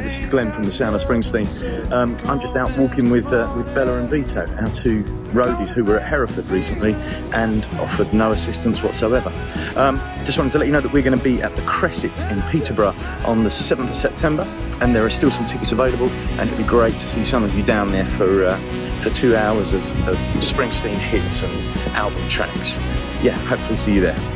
this is Glenn from the Sound of Springsteen. I'm just out walking with Bella and Vito, our two roadies who were at Hereford recently and offered no assistance whatsoever. Just wanted to let you know that we're going to be at the Cresset in Peterborough on the 7th of September, and there are still some tickets available, and it'd be great to see some of you down there for 2 hours of Springsteen hits and album tracks. Yeah, hopefully see you there.